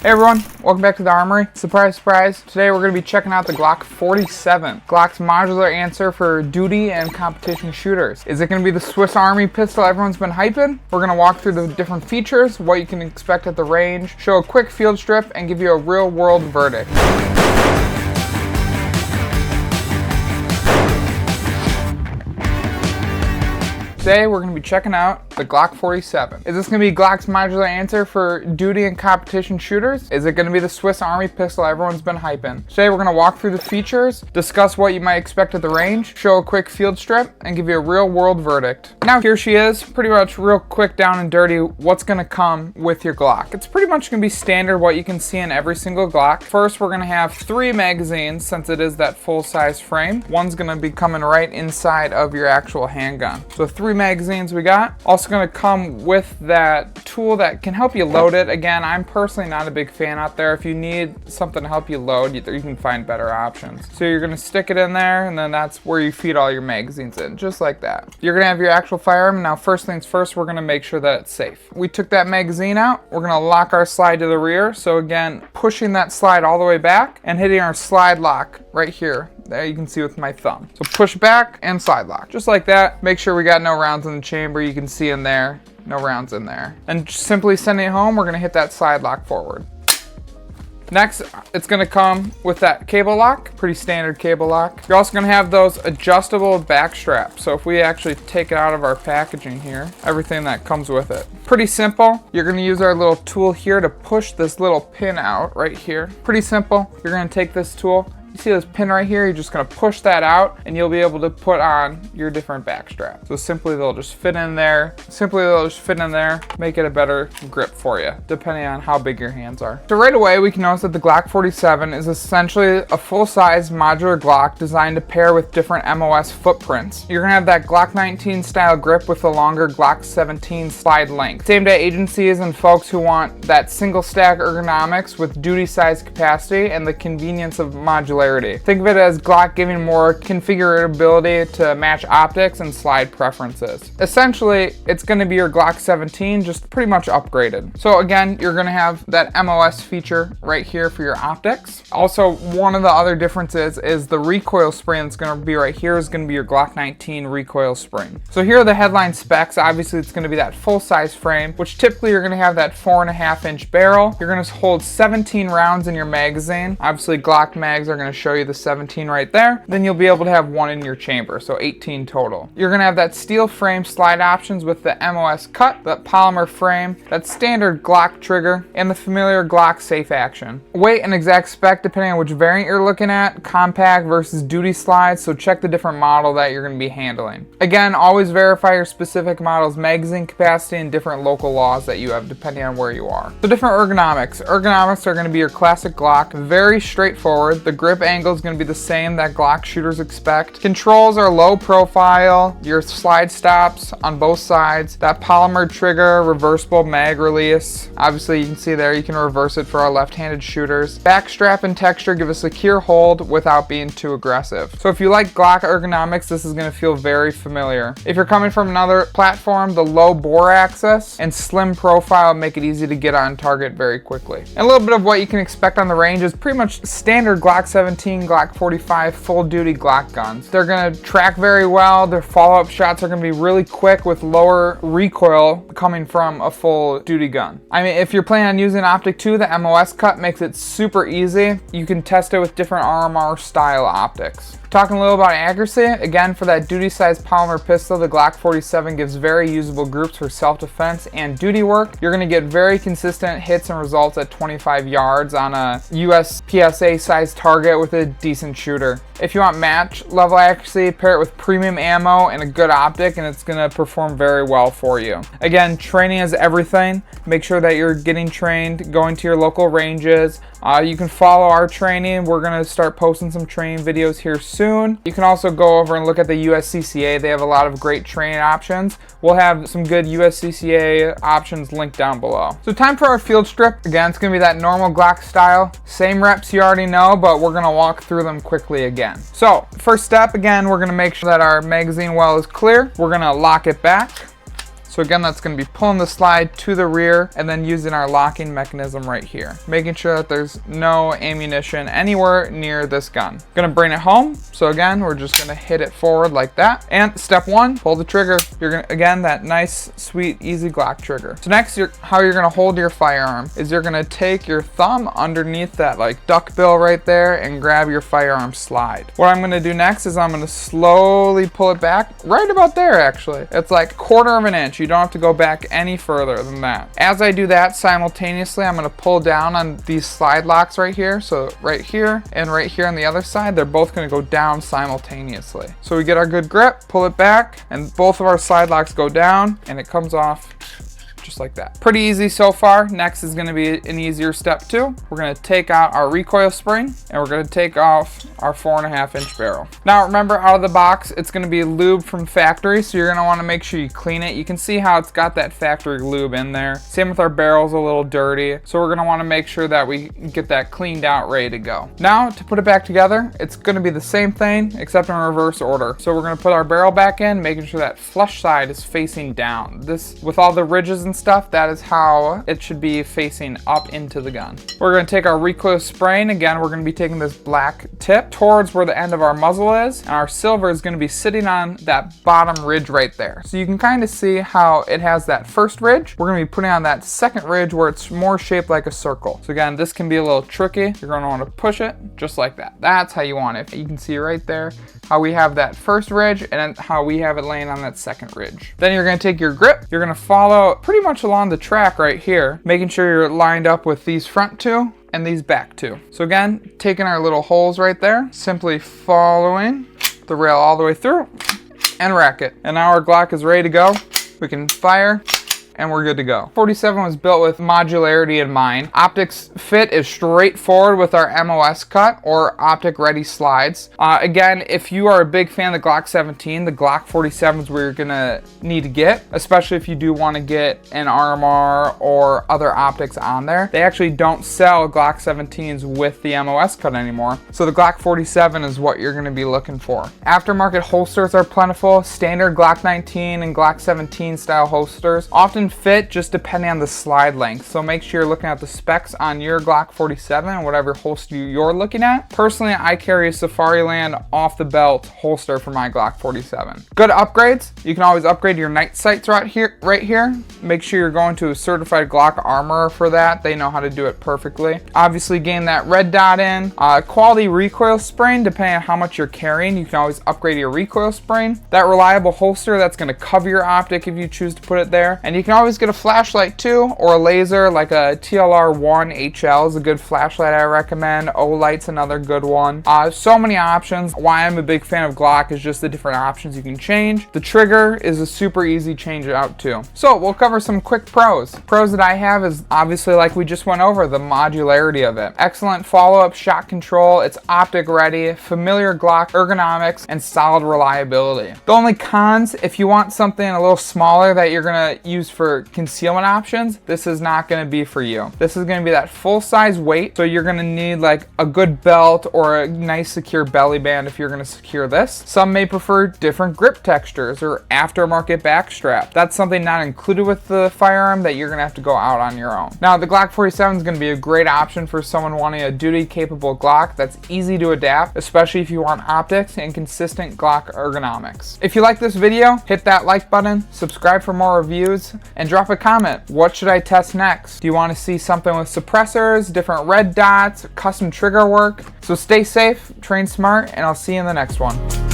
Hey everyone, welcome back to the Armory. Surprise, surprise. Today we're going to be checking out the Glock 47. Glock's modular answer for duty and competition shooters. Is it going to be the Swiss Army pistol everyone's been hyping? We're going to walk through the different features, what you can expect at the range, show a quick field strip, and give you a real world verdict. Today we're going to be checking out the Glock 47. Is this going to be Glock's modular answer for duty and competition shooters? Is it going to be the Swiss Army pistol everyone's been hyping? Today we're going to walk through the features, discuss what you might expect at the range, show a quick field strip, and give you a real world verdict. Now here she is, pretty much real quick down and dirty, what's going to come with your Glock. It's pretty much going to be standard what you can see in every single Glock. First we're going to have 3 magazines since it is that full size frame. One's going to be coming right inside of your actual handgun. So 3 magazines we got. Also going to come with that tool that can help you load it. Again, I'm personally not a big fan out there. If you need something to help you load, you can find better options. So you're going to stick it in there, and then that's where you feed all your magazines in, just like that. You're going to have your actual firearm. Now first things first, we're going to make sure that it's safe. We took that magazine out. We're going to lock our slide to the rear. So again, pushing that slide all the way back and hitting our slide lock right here. There you can see with my thumb. So push back and slide lock, just like that. Make sure we got no rounds in the chamber. You can see in there, no rounds in there. And simply sending it home, we're gonna hit that slide lock forward. Next, it's gonna come with that cable lock, pretty standard cable lock. You're also gonna have those adjustable back straps. So if we actually take it out of our packaging here, everything that comes with it. Pretty simple. You're gonna use our little tool here to push this little pin out right here. Pretty simple. You're gonna take this tool, you see this pin right here, you're just going to push that out and you'll be able to put on your different back straps. So simply they'll just fit in there. Make it a better grip for you, depending on how big your hands are. So right away we can notice that the Glock 47 is essentially a full-size modular Glock designed to pair with different MOS footprints. You're going to have that Glock 19 style grip with the longer Glock 17 slide length. Same to agencies and folks who want that single stack ergonomics with duty size capacity and the convenience of modularity. Think of it as Glock giving more configurability to match optics and slide preferences. Essentially, it's going to be your Glock 17, just pretty much upgraded. So again, you're going to have that MOS feature right here for your optics. Also, one of the other differences is the recoil spring that's going to be right here is going to be your Glock 19 recoil spring. So here are the headline specs. Obviously, it's going to be that full-size frame, which typically you're going to have that 4.5-inch barrel. You're going to hold 17 rounds in your magazine. Obviously, Glock mags are going to show you the 17 right there. Then you'll be able to have 1 in your chamber, so 18 total. You're going to have that steel frame slide options with the MOS cut, that polymer frame, that standard Glock trigger, and the familiar Glock safe action. Weight and exact spec depending on which variant you're looking at, compact versus duty slides, so check the different model that you're going to be handling. Again, always verify your specific model's magazine capacity and different local laws that you have depending on where you are. So different ergonomics. Ergonomics are going to be your classic Glock, very straightforward. The grip angle is going to be the same that Glock shooters expect. Controls are low profile, your slide stops on both sides, that polymer trigger, reversible mag release. Obviously you can see there you can reverse it for our left-handed shooters. Back strap and texture give a secure hold without being too aggressive. So if you like Glock ergonomics, this is going to feel very familiar. If you're coming from another platform, the low bore axis and slim profile make it easy to get on target very quickly. And a little bit of what you can expect on the range is pretty much standard Glock 17, Glock 45 full duty Glock guns. They're going to track very well. Their follow-up shots are going to be really quick with lower recoil coming from a full duty gun. I mean, if you're planning on using optic 2, the MOS cut makes it super easy. You can test it with different RMR style optics. Talking a little about accuracy, again for that duty size polymer pistol, the Glock 47 gives very usable groups for self-defense and duty work. You're going to get very consistent hits and results at 25 yards on a US PSA size target with a decent shooter. If you want match level accuracy, pair it with premium ammo and a good optic and it's going to perform very well for you. Again, training is everything. Make sure that you're getting trained, going to your local ranges. You can follow our training. We're going to start posting some training videos here soon. You can also go over and look at the USCCA. They have a lot of great training options. We'll have some good USCCA options linked down below. So time for our field strip. Again, it's going to be that normal Glock style. Same reps you already know, but we're going to walk through them quickly again. So first step, again, we're going to make sure that our magazine well is clear. We're going to lock it back. So again, that's going to be pulling the slide to the rear and then using our locking mechanism right here, making sure that there's no ammunition anywhere near this gun. Going to bring it home. So again, we're just going to hit it forward like that. And step one, pull the trigger. You're going to, again, that nice, sweet, easy Glock trigger. So next, how you're going to hold your firearm is you're going to take your thumb underneath that like duck bill right there and grab your firearm slide. What I'm going to do next is I'm going to slowly pull it back right about there. Actually, it's like 1/4 of an inch. You don't have to go back any further than that. As I do that, simultaneously I'm going to pull down on these slide locks right here. So right here and right here on the other side, they're both going to go down simultaneously. So we get our good grip, pull it back, and both of our slide locks go down and it comes off just like that. Pretty easy so far. Next is going to be an easier step 2. We're going to take out our recoil spring and we're going to take off our 4.5 inch barrel. Now remember, out of the box, it's going to be lube from factory, so you're going to want to make sure you clean it. You can see how it's got that factory lube in there. Same with our barrels, a little dirty, so we're going to want to make sure that we get that cleaned out, ready to go. Now to put it back together, it's going to be the same thing except in reverse order. So we're going to put our barrel back in, making sure that flush side is facing down. This, with all the ridges and stuff, that is how it should be facing up into the gun. We're going to take our recoil spring. Again, we're going to be taking this black tip towards where the end of our muzzle is, and our silver is going to be sitting on that bottom ridge right there. So you can kind of see how it has that first ridge. We're going to be putting on that second ridge where it's more shaped like a circle. So again, this can be a little tricky. You're going to want to push it just like that. That's how you want it. You can see right there how we have that first ridge and then how we have it laying on that second ridge. Then you're going to take your grip. You're going to follow pretty much along the track right here, making sure you're lined up with these front two and these back two. So again, taking our little holes right there, simply following the rail all the way through and rack it. And now our Glock is ready to go. We can fire and we're good to go. 47 was built with modularity in mind. Optics fit is straightforward with our MOS cut or optic ready slides. Again, if you are a big fan of the Glock 17, the Glock 47 is where you're gonna need to get, especially if you do want to get an RMR or other optics on there. They actually don't sell Glock 17s with the MOS cut anymore, so the Glock 47 is what you're gonna be looking for. Aftermarket holsters are plentiful. Standard Glock 19 and Glock 17 style holsters often fit just depending on the slide length, so make sure you're looking at the specs on your Glock 47 and whatever holster you're looking at. Personally, I carry a Safariland off the belt holster for my Glock 47. Good upgrades, you can always upgrade your night sights right here. Make sure you're going to a certified Glock armorer for that. They know how to do it perfectly. Obviously gain that red dot in. Quality recoil spring, depending on how much you're carrying, you can always upgrade your recoil spring. That reliable holster that's going to cover your optic if you choose to put it there, and you can always get a flashlight too, or a laser like a TLR1 HL is a good flashlight I recommend. O-Light's another good one. So many options. Why I'm a big fan of Glock is just the different options you can change. The trigger is a super easy change out too. So we'll cover some quick pros. Pros that I have is obviously, like we just went over, the modularity of it. Excellent follow-up shot control. It's optic ready, familiar Glock ergonomics, and solid reliability. The only cons, if you want something a little smaller that you're gonna use for concealment options, this is not going to be for you. This is going to be that full size weight, so you're going to need like a good belt or a nice secure belly band if you're going to secure this. Some may prefer different grip textures or aftermarket back strap. That's something not included with the firearm that you're going to have to go out on your own. Now the Glock 47 is going to be a great option for someone wanting a duty capable Glock that's easy to adapt, especially if you want optics and consistent Glock ergonomics. If you like this video, hit that like button, subscribe for more reviews, and drop a comment. What should I test next? Do you want to see something with suppressors, different red dots, custom trigger work? So stay safe, train smart, and I'll see you in the next one.